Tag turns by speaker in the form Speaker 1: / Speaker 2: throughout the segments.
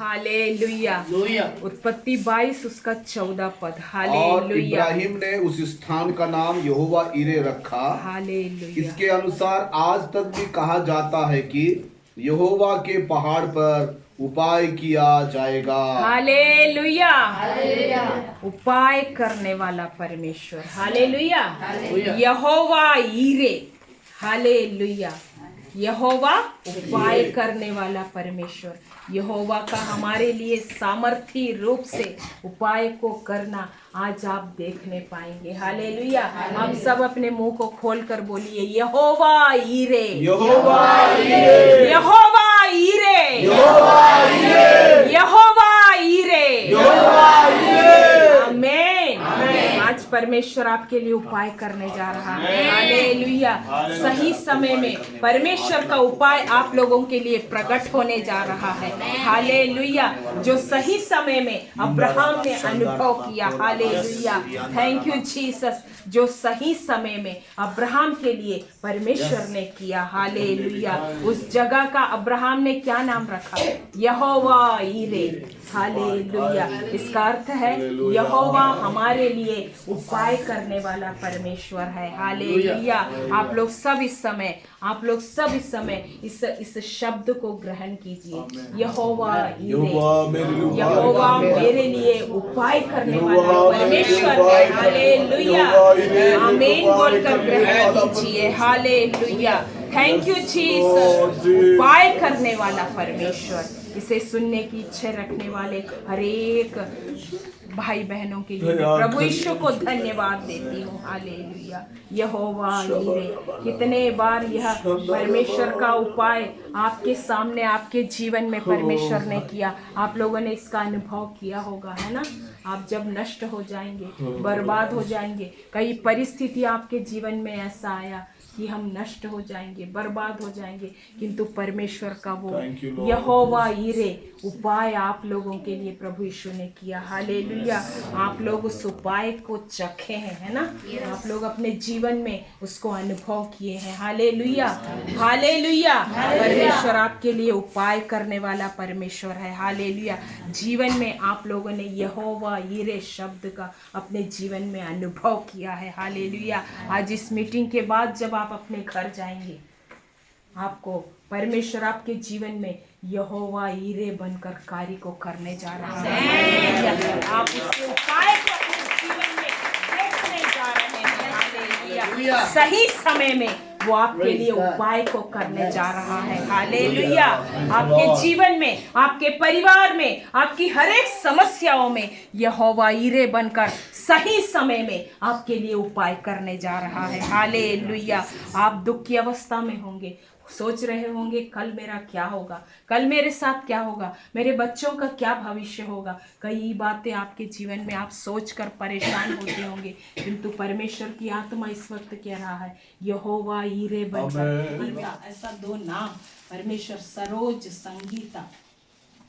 Speaker 1: Hallelujah. उत्पत्ति 22 उसका 14 पद।
Speaker 2: और
Speaker 1: हालेलुया
Speaker 2: इब्राहिम ने उस स्थान का नाम यहोवा इरे रखा।
Speaker 1: हालेलुया।
Speaker 2: इसके अनुसार आज तक भी कहा जाता है कि यहोवा के पहाड़ पर उपाय किया जाएगा।
Speaker 1: हालेलुया। उपाय करने वाला परमेश्वर। हालेलुया। यहोवा ईरे। हालेलुया। यहोवा उपाय करने वाला परमेश्वर। यहोवा का हमारे लिए सामर्थी रूप से उपाय को करना आज आप देखने पाएंगे। हालेलुया। हम सब अपने मुंह को खोलकर बोलिए यहोवा ईरे,
Speaker 2: यहोवा इरे,
Speaker 1: यहोवा ईरे,
Speaker 2: यहोवा इरे,
Speaker 1: यहोवा ईरे।
Speaker 2: यहोवा इरे।
Speaker 1: आमीन। आज परमेश्वर आपके लिए उपाय करने जा रहा है। हालेलुया। सही समय में परमेश्वर का उपाय आप लोगों के लिए प्रकट होने जा रहा है। हालेलुया। जो सही समय में अब्राहम ने अनुभव किया। हालेलुया। Thank you Jesus. जो सही समय में अब्राहम के लिए परमेश्वर ने किया। हालेलुया। उस जगह का अब्राहम ने क्या नाम रखा? यहोवा ईरे। हालेलुया। इसका अर्थ है यहोवा हमारे लिए उपाय करने वाला परमेश्वर है। हालेलुया। आप लोग सब इस समय इस शब्द को ग्रहण कीजिए। यहोवा ईरे, यहोवा मेरे लिए उपाय करने वाला परमेश्वर है। हालेलुया। आमीन बोलकर ग्रहण कीजिए। हालेलुया। Thank you Jesus. उपाय करने वाला परमेश्वर। इसे सुनने की इच्छा रखने वाले हर एक भाई बहनों के लिए मैं प्रभु यीशु को धन्यवाद देती हूँ। हालेलुया। यहोवा ईरे। कितने बार यह परमेश्वर का उपाय आपके सामने आपके जीवन में परमेश्वर ने किया। आप लोगों ने इसका अनुभव किया होगा, है ना? आप जब नष्ट हो जाएंगे, बर्बाद हो जाएंगे, कई परिस्थिति आपके जीवन में ऐसा आया कि हम नष्ट हो जाएंगे, बर्बाद हो जाएंगे, किंतु परमेश्वर का वो यहोवा ईरे उपाय आप लोगों के लिए प्रभु यीशु ने किया। हालेलुया। आप लोग उस उपाय को चखे हैं, है ना? आप लोग अपने जीवन में उसको अनुभव किए हैं। हालेलुया। हालेलुया। परमेश्वर आपके लिए उपाय करने वाला परमेश्वर है। हालेलुया। जीवन में आप लोगों ने यहोवा ईरे शब्द का अपने जीवन में अनुभव किया है। हालेलुया। आज इस मीटिंग के बाद जब आप अपने घर जाएंगे, आपको परमेश्वर आपके जीवन में यहोवा ईरे बनकर कार्य को करने जा रहा है। आप उसके उपाय को अपने जीवन में देखने जा रहे हैं। हालेलुया। सही समय में वो आपके लिए उपाय को करने जा रहा है। हालेलुया। आपके जीवन में, आपके परिवार में, आपकी हर एक समस्याओं में यहोवा ईरे बनकर सही समय में आपके लिए उपाय करने जा रहा है। हालेलुया। आप दुख की अवस्था में होंगे, सोच रहे होंगे कल मेरा क्या होगा, कल मेरे साथ क्या होगा, मेरे बच्चों का क्या भविष्य होगा। कई बातें आपके जीवन में आप सोचकर परेशान होते होंगे, किंतु परमेश्वर की आत्मा इस वक्त कह रहा है यहोवा ईरे बनकर। ऐसा दो नाम परमेश्वर, सरोज संगीता।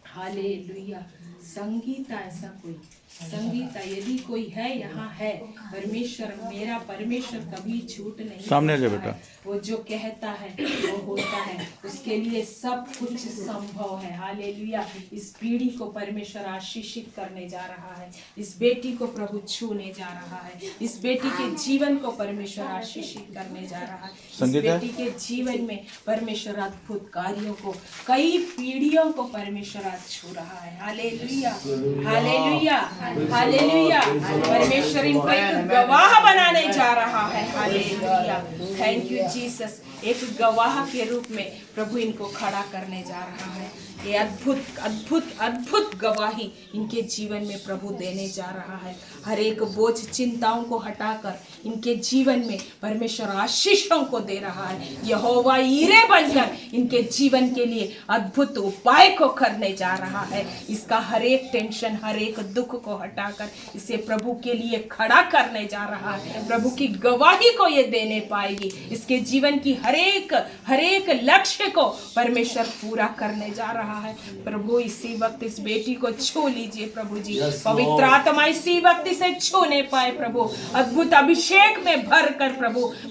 Speaker 1: हालेलुया। संगीता, ऐसा कोई संगीता यदि कोई है, यहाँ है परमेश्वर। मेरा परमेश्वर कभी झूठ नहीं
Speaker 3: सामने
Speaker 1: बोलता
Speaker 3: बेटा।
Speaker 1: है। वो जो कहता है वो होता है। उसके लिए सब कुछ संभव है। हालेलुया। इस पीढ़ी को परमेश्वर आशीषित करने जा रहा है। इस बेटी को प्रभु छूने जा रहा है। इस बेटी के जीवन को परमेश्वर आशीषित करने जा रहा है। इस बेटी के जीवन में परमेश्वर अद्भुत कार्यों को, कई पीढ़ियों को परमेश्वर आज छू रहा है। हालेलुया। हालेलुया। हालेलुया। परमेश्वर इनको एक गवाह बनाने जा रहा है। हालेलुया। Thank you Jesus. एक गवाह के रूप में प्रभु इनको खड़ा करने जा रहा है। ये अद्भुत अद्भुत अद्भुत गवाही इनके जीवन में प्रभु देने जा रहा है। हर एक बोझ चिंताओं को हटाकर इनके जीवन में परमेश्वर आशीषों को दे रहा है। यहोवा ईरे बनकर इनके जीवन के लिए अद्भुत उपाय को करने जा रहा है। इसका हर एक टेंशन, हर एक दुख को हटाकर इसे प्रभु के लिए खड़ा करने जा रहा है। प्रभु की गवाही को ये देने पाएगी। इसके जीवन की हर एक लक्ष्य को परमेश्वर पूरा करने जा रहा रहा है। प्रभु इसी वक्त इस बेटी को छू लीजिए प्रभु जी। पवित्र आत्मा इसी वक्त इसे छूने पाए प्रभु, अद्भुत अभिषेक में भर कर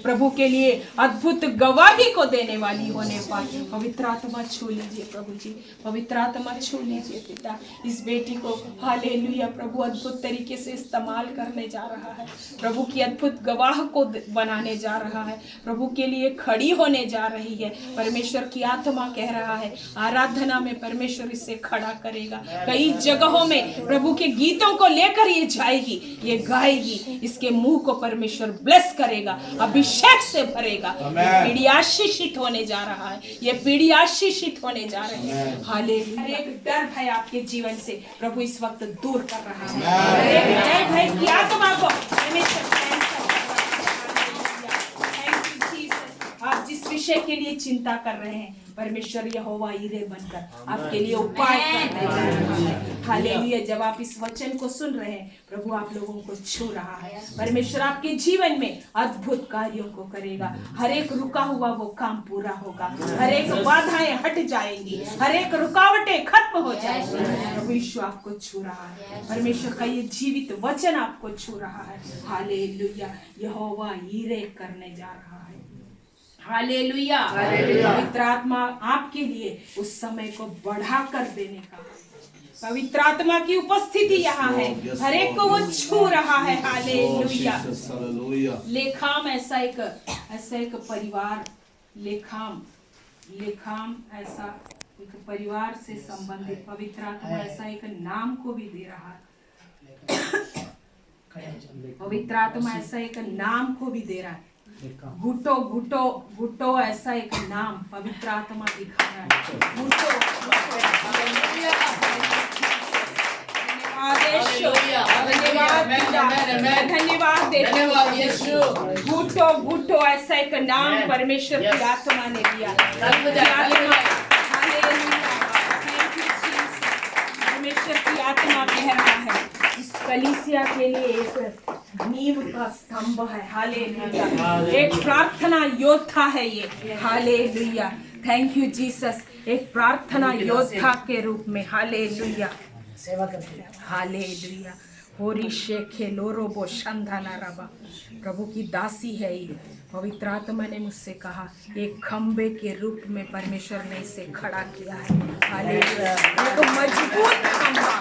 Speaker 1: प्रभु के लिए अद्भुत गवाही को देने वाली होने पाए। पवित्र आत्मा छू लीजिए प्रभु जी, पवित्र आत्मा छू लीजिए पिता। इस बेटी को हालेलुया प्रभु अद्भुत तरीके से इस्तेमाल करने जा रहा है, प्रभु की अद्भुत गवाह को बनाने जा रहा है, प्रभु के लिए खड़ी होने जा रही है। परमेश्वर की आत्मा कह रहा है आराधना में परमेश्वर इसे खड़ा करेगा। कई जगहों में प्रभु के गीतों को लेकर ये जाएगी, ये गाएगी, इसके मुंह को परमेश्वर ब्लेस करेगा, अभिषेक से भरेगा। ये पीढ़ी आशीषित होने जा रहा है, ये पीढ़ी आशीषित होने जा रही है। हालेलुया। हर एक डर भय आपके जीवन से प्रभु इस वक्त दूर कर रहा है। हर एक डर भय की आत्मा को परमेश्वर आप जिस विषय के लिए चिंता कर रहे हैं, परमेश्वर यहोवा यीरे बनकर आपके लिए उपाय करने जा रहा है। हालेलुया। जब आप इस वचन को सुन रहे हैं, प्रभु आप लोगों को छू रहा है। परमेश्वर आपके जीवन में अद्भुत कार्यों को करेगा। हर एक रुका हुआ वो काम पूरा होगा, हर एक बाधाएं हट जाएंगी, हर एक रुकावटें खत्म हो जाएंगी। प्रभु यीशु आपको छू रहा है, परमेश्वर का ये जीवित वचन आपको छू रहा है। हालेलुया। यहोवा यीरे करने जा रहा है। हालेलुया। पवित्र आत्मा आपके लिए उस समय को बढ़ा कर देने का, पवित्र आत्मा की उपस्थिति यहाँ है, हर एक को वो छू रहा है। हालेलुया। लेखाम ऐसा एक परिवार, लेखाम ऐसा एक परिवार से संबंधित पवित्र आत्मा ऐसा एक नाम को भी दे रहा है। पवित्र आत्मा ऐसा एक नाम को भी दे रहा है। गुटो ऐसा एक नाम पवित्र आत्मा दिखा रहा है। धन्यवाद गुटो ऐसा एक नाम परमेश्वर की आत्मा ने दिया। परमेश्वर की आत्मा कह रहा है इस कलीसिया के लिए एक नींव का स्तंभ है। हालेलुया। एक प्रार्थना योद्धा है ये। हालेलुया। Thank you Jesus. एक प्रार्थना योद्धा के रूप में हालेलुया सेवा करते हैं। हालेलुया। होरी शेखे लोरोबो शंधाना रबा। प्रभु की दासी है ये। पवित्र आत्मा ने मुझसे कहा एक खंबे के रूप में परमेश्वर ने इसे खड़ा किया है। हालेलुया। एक मजबूत खंबा,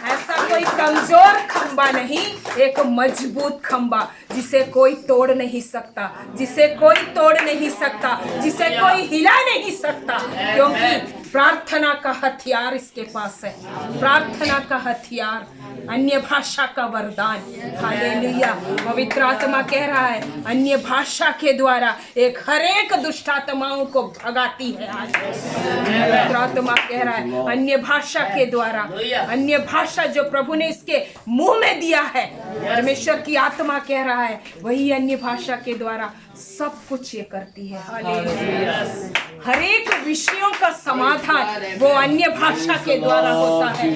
Speaker 1: ऐसा कोई कमजोर खंबा नहीं, एक मजबूत खंबा जिसे कोई तोड़ नहीं सकता, जिसे कोई तोड़ नहीं सकता, जिसे कोई हिला नहीं सकता, क्योंकि प्रार्थना का हथियार इसके पास है। प्रार्थना का हथियार, अन्य भाषा का वरदान। हालेलुया। पवित्र आत्मा कह रहा है अन्य भाषा के द्वारा एक हर एक दुष्ट आत्माओं को भगाती है। आज पवित्र आत्मा कह रहा है अन्य भाषा के द्वारा, अन्य भाषा जो प्रभु ने इसके मुंह में दिया है, परमेश्वर की आत्मा कह रहा है वही अन्य भाषा के द्वारा सब कुछ ये करती है। हालेलुया। हर एक विषयों का समाधान वो अन्य भाषा के द्वारा होता है।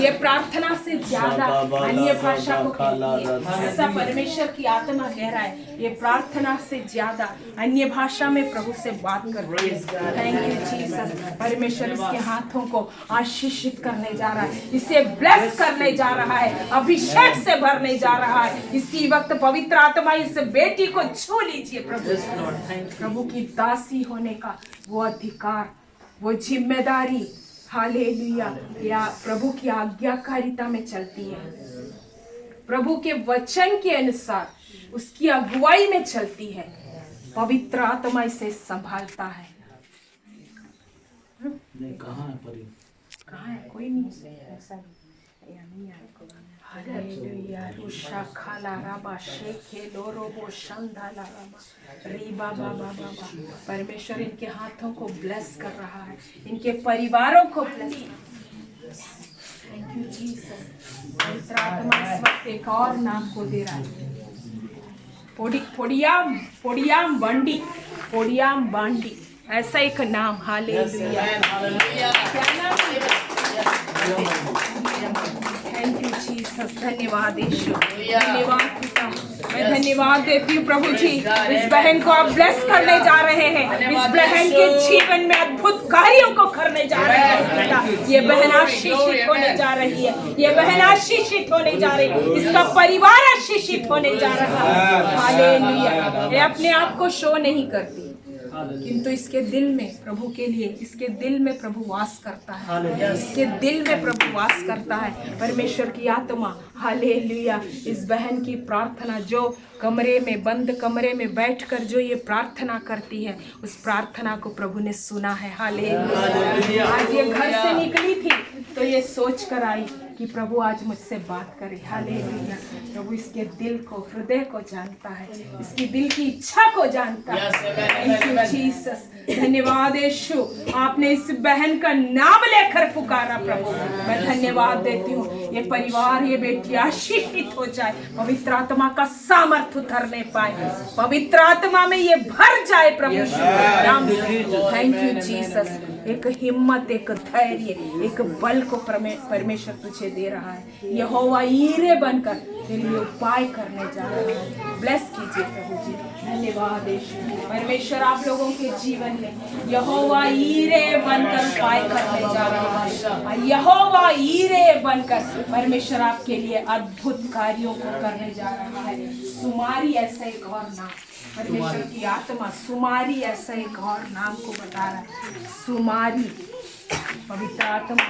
Speaker 1: ये प्रार्थना से ज्यादा अन्य भाषा को कहती है, ऐसा परमेश्वर की आत्मा कह रहा है। ये प्रार्थना से ज्यादा अन्य भाषा में प्रभु से बात करती है। Thank you Jesus. परमेश्वर इसके हाथों को आशीषित करने जा रहा है, इसे ब्लेस करने जा रहा है, अभिषेक से भरने जा रहा है। इसी वक्त पवित्र आत्मा इस बेटी को छू लीजिए प्रभु। प्रभु की दासी होने का वो अधिकार, वो जिम्मेदारी, हालेलुया, या प्रभु की आज्ञाकारिता में चलती है, प्रभु के वचन के अनुसार उसकी अगुवाई में चलती है। पवित्र आत्मा इसे संभालता है।
Speaker 2: कहाँ है परी?
Speaker 1: कहाँ है? कोई नहीं, ऐसा नहीं है। हालेलुया। रुशा खाला राबा शेखे लोरोबो शंधाला राबा रीबा बाबा बाबा। परमेश्वर इनके हाथों को ब्लेस कर रहा है, इनके परिवारों को ब्लेस कर रहा है। Thank you Jesus. पवित्र आत्मा इस वक्त एक और नाम को दे रहा है, पोडियाम बांडी, ऐसा एक नाम। हालेलुया। क्या नाम है? Thank you Jesus. धन्यवाद यीशु। धन्यवाद पिता। मैं धन्यवाद देती हूँ प्रभु जी, इस बहन को आप ब्लेस करने जा रहे हैं, इस बहन के जीवन में अद्भुत कार्यों को करने जा रहे हैं पिता। ये बहन आशीषित होने जा रही है, ये बहन आशीषित होने जा रही है, इसका परिवार आशीषित होने जा रहा है। हालेलुया। ये अपने आप को शो नहीं करती, किंतु इसके दिल में प्रभु के लिए, इसके दिल में प्रभु वास करता है, इसके दिल में प्रभु वास करता है। परमेश्वर की आत्मा, हालेलुया, इस बहन की प्रार्थना, जो कमरे में, बंद कमरे में बैठकर जो ये प्रार्थना करती है, उस प्रार्थना को प्रभु ने सुना है। हालेलुया। आज ये घर से निकली थी तो ये सोच कर आई कि प्रभु आज मुझसे बात करे। हालेलुया। प्रभु इसके दिल को, हृदय को जानता है, इसकी दिल की इच्छा को जानता है। Thank you Jesus. धन्यवाद यीशु, आपने इस बहन का नाम लेकर पुकारा प्रभु। मैं धन्यवाद देती हूँ, ये परिवार, ये बेटी आशीषित हो जाए, पवित्र आत्मा का सामर्थ उतरने पाए, पवित्र आत्मा में ये भर जाए प्रभु। Thank you Jesus. एक हिम्मत, एक धैर्य, एक बल को परमेश्वर तुझे दे रहा है। यहोवा ईरे बनकर तेरे लिए उपाय करने जा रहा है। ब्लेस कीजिए प्रभु जी। धन्यवाद यीशु। परमेश्वर आप लोगों के जीवन में यहोवा ईरे बनकर उपाय करने जा रहा है। यहोवा ईरे बनकर परमेश्वर आपके लिए अद्भुत कार्यों को करने जा रहा है। सुमारी ऐसा एक और नाम, परमेश्वर की आत्मा सुमारी ऐसा एक और नाम को बता रहा है। सुमारी, पवित्र आत्मा,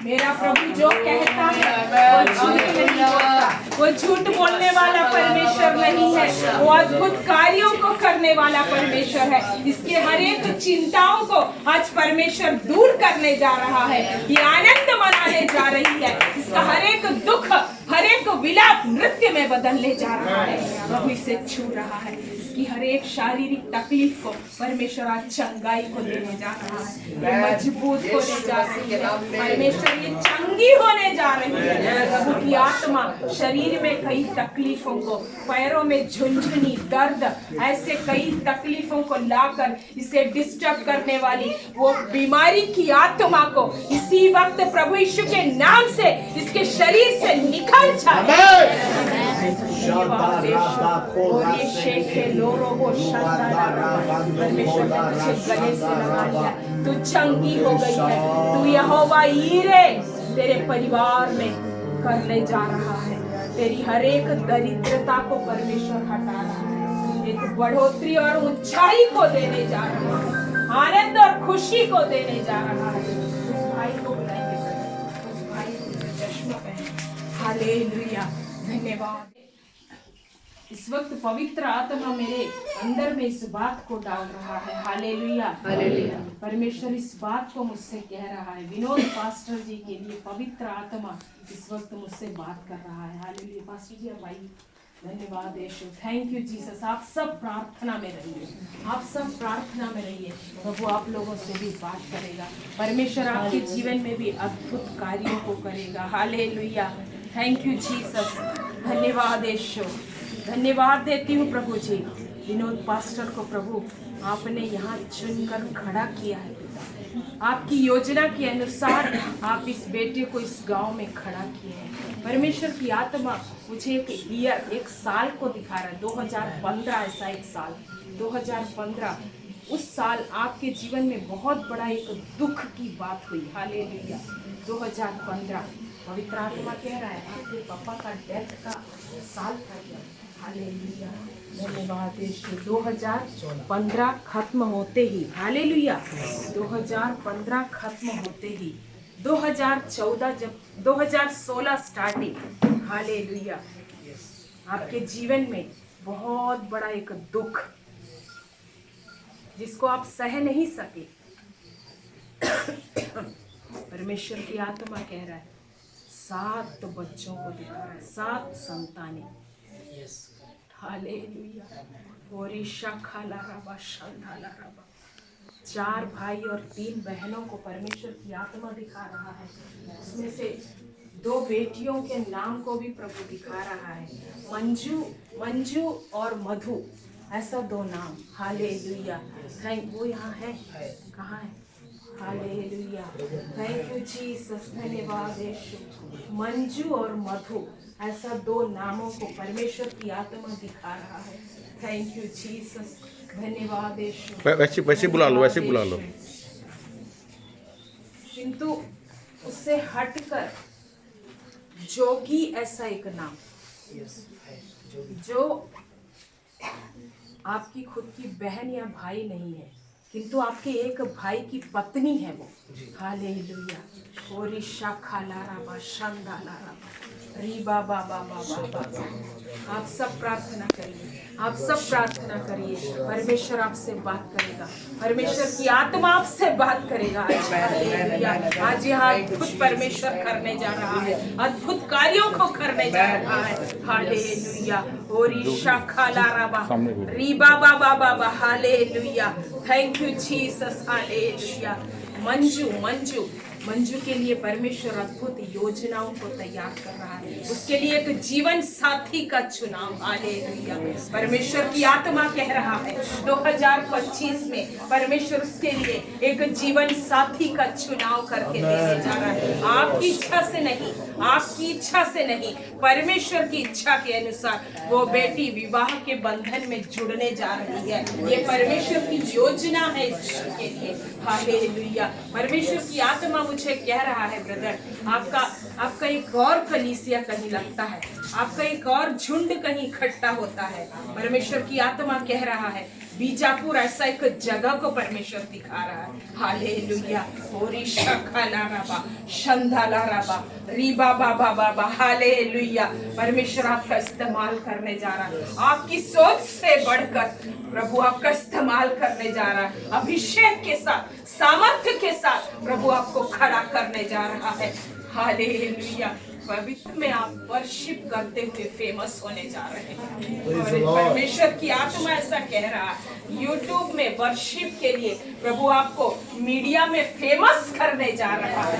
Speaker 1: मेरा प्रभु जो कहता है वो झूठ नहीं बोलता, वो झूठ बोलने वाला परमेश्वर नहीं है, वो अद्भुत कार्यों को करने वाला परमेश्वर है। इसके हर एक चिंताओं को आज परमेश्वर दूर करने जा रहा है, ये आनंद मनाने जा रही है, इसका हर एक दुख, हर एक विलाप नृत्य में बदलने जा रहा है। प्रभु इसे छू रहा है, इसकी हर एक शारीरिक तकलीफ को परमेश्वर आज चंगाई को देने जा रहा है, ये मजबूत होने जा रही है, परमेश्वर ये चंगी होने जा रही है। प्रभु की आत्मा शरीर में कई तकलीफों को, पैरों में झुंझुनी दर्द, ऐसे कई तकलीफों को लाकर इसे डिस्टर्ब करने वाली वो बीमारी की आत्मा को इसी वक्त प्रभु यीशु के नाम से इसके शरीर से निकल जाए। और ये शेख लोरो गले से लगा लिया, तू चंगी हो गई है, तू यहोवा ईरे तेरे परिवार में करने जा रहा है। तेरी हर एक दरिद्रता को परमेश्वर हटा रहा है, एक बढ़ोतरी और ऊंचाई को देने जा रहा है, आनंद और खुशी को देने जा रहा है। उस भाई को बुलाइए, उस भाई को चश्मा पहने। हालेलुया। धन्यवाद। इस वक्त पवित्र आत्मा मेरे अंदर में इस बात को डाल रहा है। हालेलुया। हालेलुया। परमेश्वर इस बात को मुझसे कह रहा है, विनोद पास्टर जी के लिए पवित्र आत्मा इस वक्त मुझसे बात कर रहा है। हालेलुया। पास्टर जी अब आइए। धन्यवाद यीशु। Thank you Jesus. आप सब प्रार्थना में रहिए, आप सब प्रार्थना में रहिए, प्रभु आप लोगों से भी बात करेगा, परमेश्वर आपके जीवन में भी अद्भुत कार्यों को करेगा। हालेलुया। Thank you Jesus. धन्यवाद यीशु। धन्यवाद देती हूँ प्रभु जी, विनोद पास्टर को प्रभु आपने यहाँ चुनकर खड़ा किया है पिता। आपकी योजना के अनुसार आप इस बेटे को इस गांव में खड़ा किए हैं। परमेश्वर की आत्मा मुझे एक साल को दिखा रहा है, 2015 ऐसा एक साल, 2015 उस साल आपके जीवन में बहुत बड़ा एक दुख की बात हुई। हालेलुया। 2015 पवित्र आत्मा कह रहा है आपके पापा का डेथ का साल था। हालेलुया। धन्यवाद यीशु। 2015 खत्म होते ही, हालेलुया, 2015 खत्म होते ही 2014 जब 2016 स्टार्टिंग, हालेलुया, आपके जीवन में बहुत बड़ा एक दुख जिसको आप सह नहीं सके, परमेश्वर की आत्मा कह रहा है 7 बच्चों को दिखा रहा है, 7 संतानें। हालेलुया। ओरिशा खाला रबा शंधाला रबा, 4 भाई और 3 बहनों को परमेश्वर की आत्मा दिखा रहा है। उसमें से 2 बेटियों के नाम को भी प्रभु दिखा रहा है, मंजू और मधु, ऐसा 2 नाम। हालेलुया। वो यहाँ है, कहाँ है? हालेलुया। Thank you Jesus. धन्यवाद यीशु। मंजू और मधु ऐसा 2 नामों को परमेश्वर की आत्मा दिखा रहा है। थैंक यू जीसस, धन्यवाद यीशु।
Speaker 3: वैसे बुला लो, वैसे बुला लो।
Speaker 1: किंतु उससे हटकर जोगी ऐसा एक नाम, जो आपकी खुद की बहन या भाई नहीं है, किंतु आपके एक भाई की पत्नी है वो। हालेलुया। ओरी शाखा लाराबा शंदा लाराबा री बाबा बाबा बाबा। आप सब प्रार्थना करिए, आप सब प्रार्थना करिए। परमेश्वर आपसे बात करेगा, परमेश्वर की आत्मा आपसे बात करेगा। आज यहाँ अद्भुत परमेश्वर करने जा रहा है, अद्भुत कार्यों को करने जा रहा है। हालेलुया। ओरी शाखा लाराबा री बाबा बाबा। Hallelujah. Thank you Jesus. Hallelujah. Manju के लिए परमेश्वर अद्भुत योजनाओं को तैयार कर रहा है, उसके लिए एक जीवन साथी का चुनाव। हालेलुया। परमेश्वर की आत्मा कह रहा है 2025 में परमेश्वर उसके लिए एक जीवन साथी का चुनाव करके देने जा रहा है। आपकी इच्छा से नहीं, आपकी इच्छा से नहीं, परमेश्वर की इच्छा के अनुसार वो बेटी विवाह के बंधन में जुड़ने जा रही है। ये परमेश्वर की योजना है इसके लिए। हालेलुया। परमेश्वर की आत्मा मुझे कह रहा है ब्रदर, आपका एक और कलीसिया कहीं लगता है, आपका एक और झुंड कहीं इकट्ठा होता है। परमेश्वर की आत्मा कह रहा है बीजापुर ऐसा एक जगह को परमेश्वर दिखा रहा है। हालेलुया। ओरी शाखा लाराबा शंदा लाराबा री बाबा बाबा। हालेलुया। परमेश्वर आपका इस्तेमाल करने जा रहा है, आपकी सोच से बढ़कर प्रभु आपका इस्तेमाल करने जा रहा है। अभिषेक के साथ, सामर्थ्य के साथ प्रभु आपको खड़ा करने जा रहा है। हालेलुया। पवित्र में आप वर्शिप करते हुए फेमस होने जा रहे हैं। और परमेश्वर की आत्मा ऐसा कह रहा है यूट्यूब में वर्शिप के लिए प्रभु आपको मीडिया में फेमस करने जा रहा है।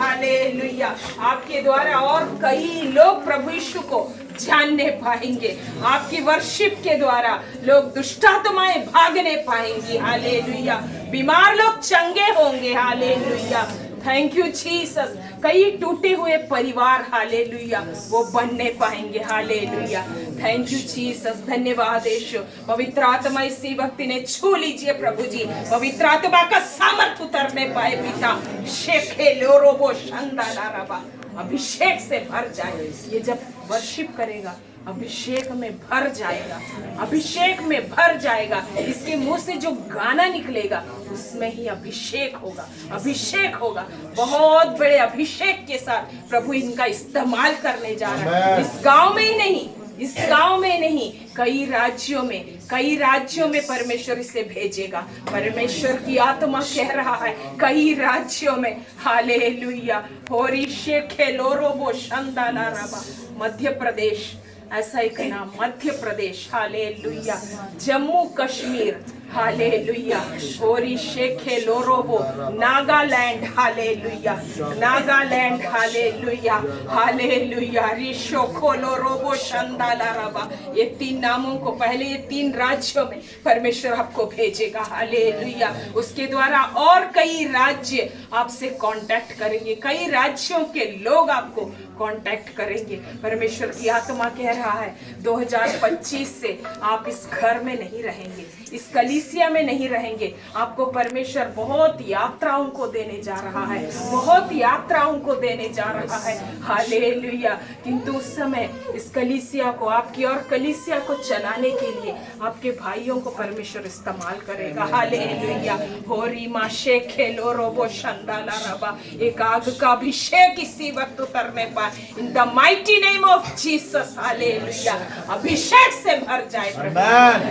Speaker 1: हालेलुया। आपके द्वारा और कई लोग प्रभु यीशु को जानने पाएंगे। आपकी वर्शिप के द्वारा लोग दुष्टात्माएं भागने पाएंगी। हालेलुया। बीमार लोग चंगे होंगे। हालेलुया। Thank you Jesus. कई टूटे हुए परिवार हालेलुया वो बनने पाएंगे। हालेलुया। Thank you Jesus. धन्यवाद यीशु। पवित्र आत्मा इसी वक्त ने छू लीजिए प्रभु जी, पवित्र आत्मा का सामर्थ उतरने पाए पिता। शेखे लोरोबो शंदा लाराबा। अभिषेक से भर जाए। ये जब वर्शिप करेगा अभिषेक में भर जाएगा, अभिषेक में भर जाएगा। इसके मुंह से जो गाना निकलेगा उसमें ही अभिषेक होगा, अभिषेक होगा। बहुत बड़े अभिषेक के साथ प्रभु इनका इस्तेमाल करने जा रहा है। इस गांव में ही नहीं, इस गांव में नहीं, कई राज्यों में परमेश्वर इसे भेजेगा। परमेश्वर की आत्मा कह रहा है कई राज्यों में। हालेलुया। होरी शेखे लोरोबो शंदा लाराबा। मध्य प्रदेश ऐसा एक नाम, मध्य प्रदेश। हालेलुया। जम्मू कश्मीर। हालेलुया। ओरी शेखे लोरोबो। Nagaland. Hallelujah. Nagaland. Hallelujah. Hallelujah. रिशोखो लोरोबो शंदा लाराबा। ये 3 नामों को पहले ये 3 राज्यों में परमेश्वर आपको भेजेगा। हालेलुया। उसके द्वारा और कई राज्य आपसे कांटेक्ट करेंगे, कई राज्यों के लोग आपको कांटेक्ट करेंगे। परमेश्वर की आत्मा कह रहा है 2025 से आप इस घर में नहीं रहेंगे, इस कलीसिया में नहीं रहेंगे। आपको परमेश्वर बहुत यात्राओं को देने जा रहा है, बहुत यात्राओं को देने जा रहा है। हालेलुया। किंतु उस समय इस कलीसिया को, आपकी और कलीसिया को चलाने के लिए आपके भाइयों को परमेश्वर इस्तेमाल करेगा। हालेलुया। होरी मा शेखे लोरोबो शंदा लाराबा। एक आग का अभिषेक इसी वक्त उतरने पाए in the mighty name of Jesus. Hallelujah. अभिषेक से भर जाए प्रभु,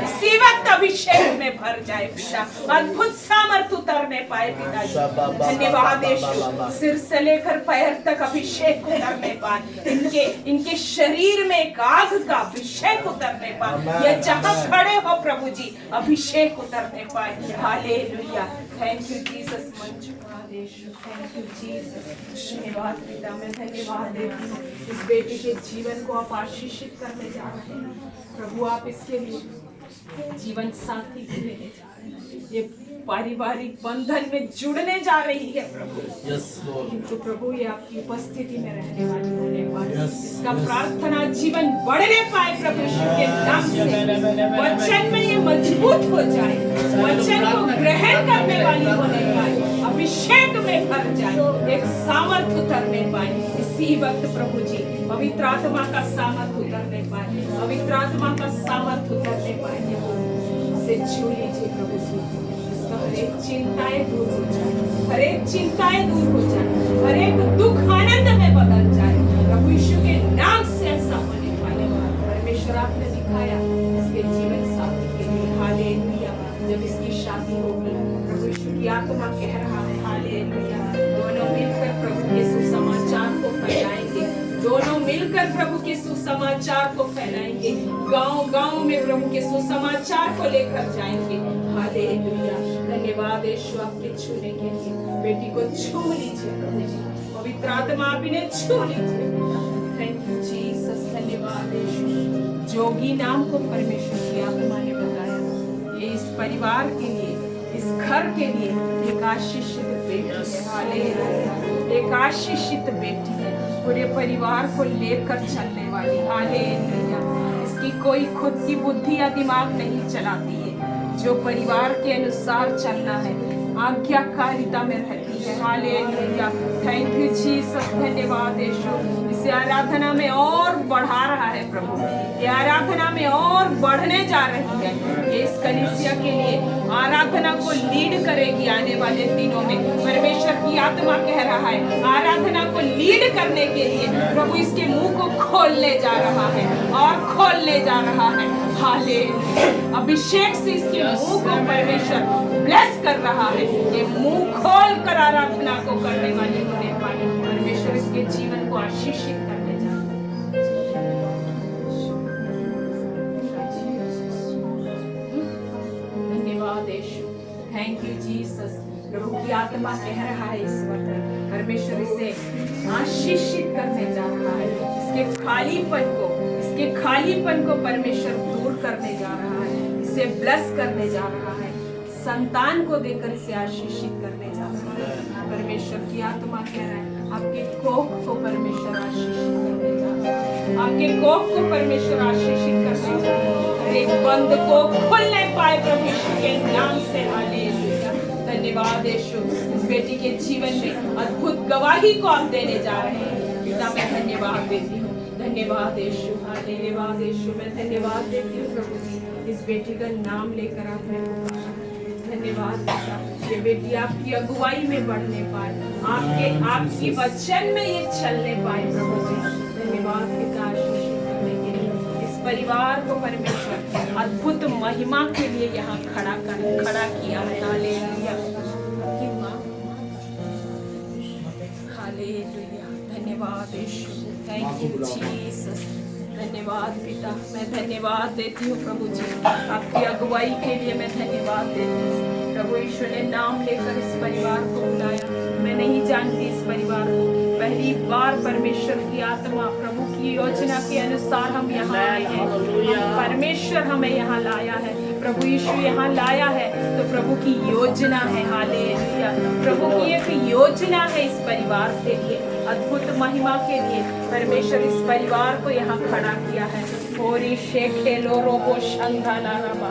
Speaker 1: इसी वक्त अभिषेक में भर जाए पिता। अद्भुत सामर्थ उतरने पाए पिताजी। धन्यवाद यीशु। सिर से लेकर पैर तक अभिषेक उतरने पाए, इनके शरीर में एक आग का अभिषेक उतरने पाए। ये जहां खड़े हो प्रभु जी अभिषेक उतरने पाए। Hallelujah. Thank you Jesus. Thank you Jesus. धन्यवाद पिता, मैं धन्यवाद देती हूँ इस बेटी के जीवन को आप आशीषित करने जा रहे हैं प्रभु। आप इसके लिए जीवन साथी भी देने जा रहे हैं। ये पारिवारिक बंधन में जुड़ने जा रही है प्रभु। किंतु प्रभु ये आपकी उपस्थिति में रहने वाली होने पाए, इसका प्रार्थना जीवन बढ़ने पाए प्रभु यीशु के नाम से। वचन में ये मजबूत हो जाए, वचन को ग्रहण करने वाली होने पाए, अभिषेक में भर जाए, एक सामर्थ उतरने पाए इसी वक्त प्रभु जी। पवित्र आत्मा का सामर्थ उतरने पाए, पवित्र आत्मा का सामर्थ उतरने पाए। इसे छू लीजिए प्रभु जी, इसका हर एक चिंताएं दूर हो जाए, हर एक चिंताएं दूर हो जाए, हर एक दुख आनंद में बदल जाए प्रभु यीशु के नाम से। ऐसा होने पाए परमेश्वर आपने दिखाया इसके जीवन साथी के लिए। हालेलुया। जब इसकी शादी होगी प्रभु यीशु की आत्मा कह रहा है हालेलुया, दोनों मिलकर प्रभु के सुसमाचार को फैलाएंगे, दोनों मिलकर प्रभु के सुसमाचार को फैलाएंगे, गांव-गांव में प्रभु के सुसमाचार को लेकर जाएंगे। हालेलुया। धन्यवाद यीशु आपके छूने के लिए। बेटी को छू लीजिए प्रभु जी, पवित्र आत्मा आप इन्हें छू लीजिए। Thank you Jesus. धन्यवाद यीशु। जोगी नाम को परमेश्वर की आत्मा ने बताया, ये इस परिवार के लिए, इस घर के लिए एक आशीषित बेटी है। हालेलुया। एक आशीषित बेटी है, पूरे परिवार को लेकर चलने वाली। हालेलुया। इसकी कोई खुद की बुद्धि या दिमाग नहीं चलाती है, जो परिवार के अनुसार चलना है, आज्ञाकारिता में रहती है। हालेलुया। Thank you Jesus. धन्यवाद यीशु। इसे आराधना में और बढ़ा रहा है प्रभु, ये आराधना में और बढ़ने जा रही है। ये इस कलीसिया के लिए आराधना को लीड करेगी आने वाले दिनों में। परमेश्वर की आत्मा कह रहा है आराधना को लीड करने के लिए प्रभु इसके मुंह को खोलने जा रहा है और खोलने जा रहा है। हालेलुया। अभिषेक से इसके मुंह को परमेश्वर ब्लेस कर रहा है। ये मुंह खोल कर आराधना को करने वाली होने वाली। परमेश्वर इसके जीवन को आशीषित करने जा रहा है। धन्यवाद यीशु। Thank you Jesus. प्रभु की आत्मा कह रहा है इस वक्त परमेश्वर इसे आशीषित करने जा रहा है। इसके खालीपन को परमेश्वर दूर करने जा रहा है, इसे ब्लेस करने जा रहा है, संतान को देकर इसे आशीषित करने जा रहा है। परमेश्वर की आत्मा कह रहा है आपके कोख को परमेश्वर आशीषित करने जा रहा है, आपके कोख को परमेश्वर आशीषित करने जा रहा है। एक बंद को खुलने पाए प्रभु यीशु के नाम से। हालेलुया। धन्यवाद यीशु। इस बेटी के जीवन में अद्भुत गवाही को आप देने जा रहे हैं। पिता मैं धन्यवाद देती हूँ। धन्यवाद यीशु। धन्यवाद यीशु। मैं धन्यवाद देती हूँ प्रभु जी, इस बेटी का नाम लेकर आपने पुकारा। धन्यवाद पिता, ये बेटी आपकी अगुवाई में बढ़ने पाए, आपकी वचन में ये चलने पाए प्रभु जी। धन्यवाद पिता आशीषित करने के लिए। इस परिवार को परमेश्वर अद्भुत महिमा के लिए यहाँ खड़ा किया है। हालेलुया। हालेलुया। धन्यवाद यीशु। Thank you Jesus. धन्यवाद पिता, मैं धन्यवाद देती हूँ प्रभु जी, आपकी अगुवाई के लिए मैं धन्यवाद देती हूँ। प्रभु यीशु ने नाम लेकर इस परिवार को बुलाया। मैं नहीं जानती इस परिवार को, पहली बार परमेश्वर की आत्मा प्रभु की योजना के अनुसार हम यहाँ आए हैं। परमेश्वर हमें यहाँ लाया है, प्रभु यीशु यहाँ लाया है, तो प्रभु की योजना है। हालेलुया। प्रभु की एक योजना है इस परिवार के लिए, अद्भुत महिमा के लिए परमेश्वर इस परिवार को यहाँ खड़ा किया है। होरी शेखे लोरोबो शंघालाराबा,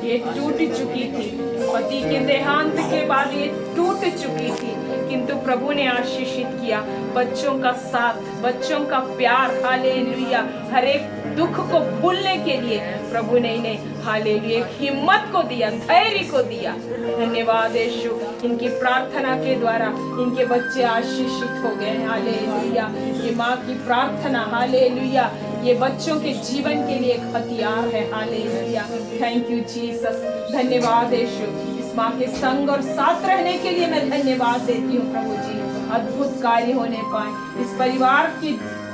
Speaker 1: ये टूट चुकी थी, पति के देहांत के बाद ये टूट चुकी थी, किंतु प्रभु ने आशीषित किया। बच्चों का साथ, बच्चों का प्यार, हालेलुया, हर एक दुख को भूलने के लिए प्रभु ने इन्हें हालेलुया हिम्मत को दिया, धैर्य को दिया। धन्यवाद यीशु। इनकी प्रार्थना के द्वारा इनके बच्चे आशीषित हो गए। हालेलुया। ये माँ की प्रार्थना, हालेलुया, ये बच्चों के जीवन के लिए एक हथियार है। हालेलुया। Thank you Jesus. धन्यवाद यीशु। इस माँ के संग और साथ रहने के लिए मैं धन्यवाद देती हूँ प्रभु जी। अद्भुत कार्य होने पाए इस परिवार के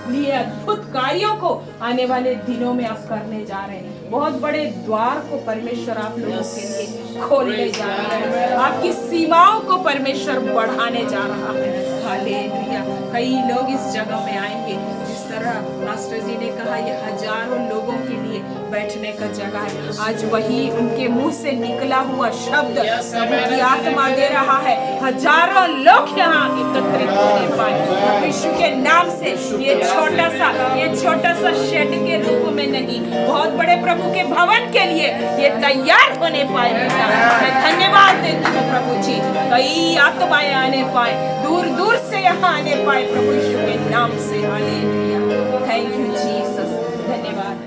Speaker 1: लिए, अद्भुत कार्यों को आने वाले दिनों में आप करने जा रहे हैं। बहुत बड़े द्वार को परमेश्वर आप लोगों के लिए खोलने जा रहा है, आपकी सीमाओं को परमेश्वर बढ़ाने जा रहा है। हालेलुया। कई लोग इस जगह में आएंगे, जिस तरह मास्टर जी ने कहा, ये हजारों लोगों के लिए बैठने का जगह है। आज वही उनके मुंह से निकला हुआ शब्द प्रभु की आत्मा दे रहा है, हजारों लोग यहाँ एकत्रित होने पाए यीशु के नाम से। ये छोटा सा शेड के रूप में नहीं, बहुत बड़े प्रभु के भवन के लिए ये तैयार होने पाए। मैं धन्यवाद देती हूँ प्रभु जी, कई आत्माएं आने पाए, दूर दूर से यहाँ आने पाए प्रभु यीशु के नाम से। हालेलुया, थैंक यू जीसस, धन्यवाद।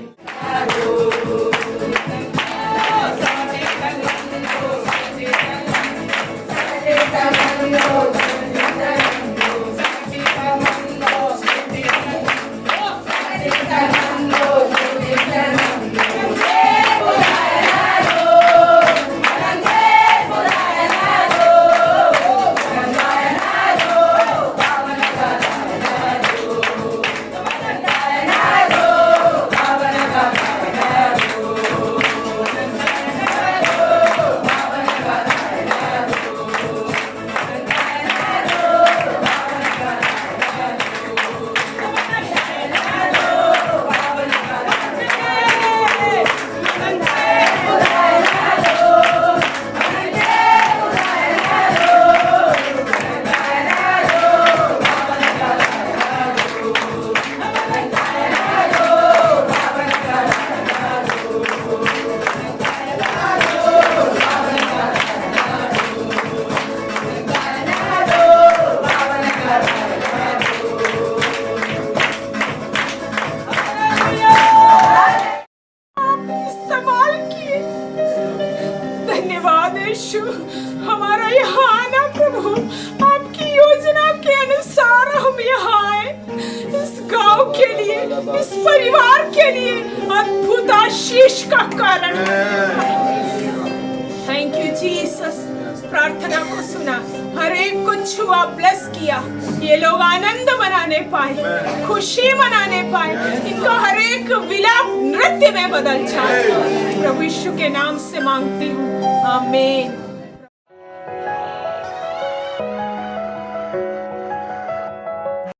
Speaker 1: धन्यवाद यीशु, हमारा यहाँ आना प्रभु आपकी योजना के अनुसार हम यहाँ आए, इस गांव के लिए, इस परिवार के लिए अद्भुत आशीष का कारण। थैंक यू जीसस, प्रार्थना को सुना, हर एक को छुआ, ब्लेस किया, ये लोग आनंद मनाने पाए, खुशी मनाने पाए, इनका हर एक विलाप नृत्य में बदल जाए। प्रभु यीशु के नाम से मांगती हूँ, आमीन।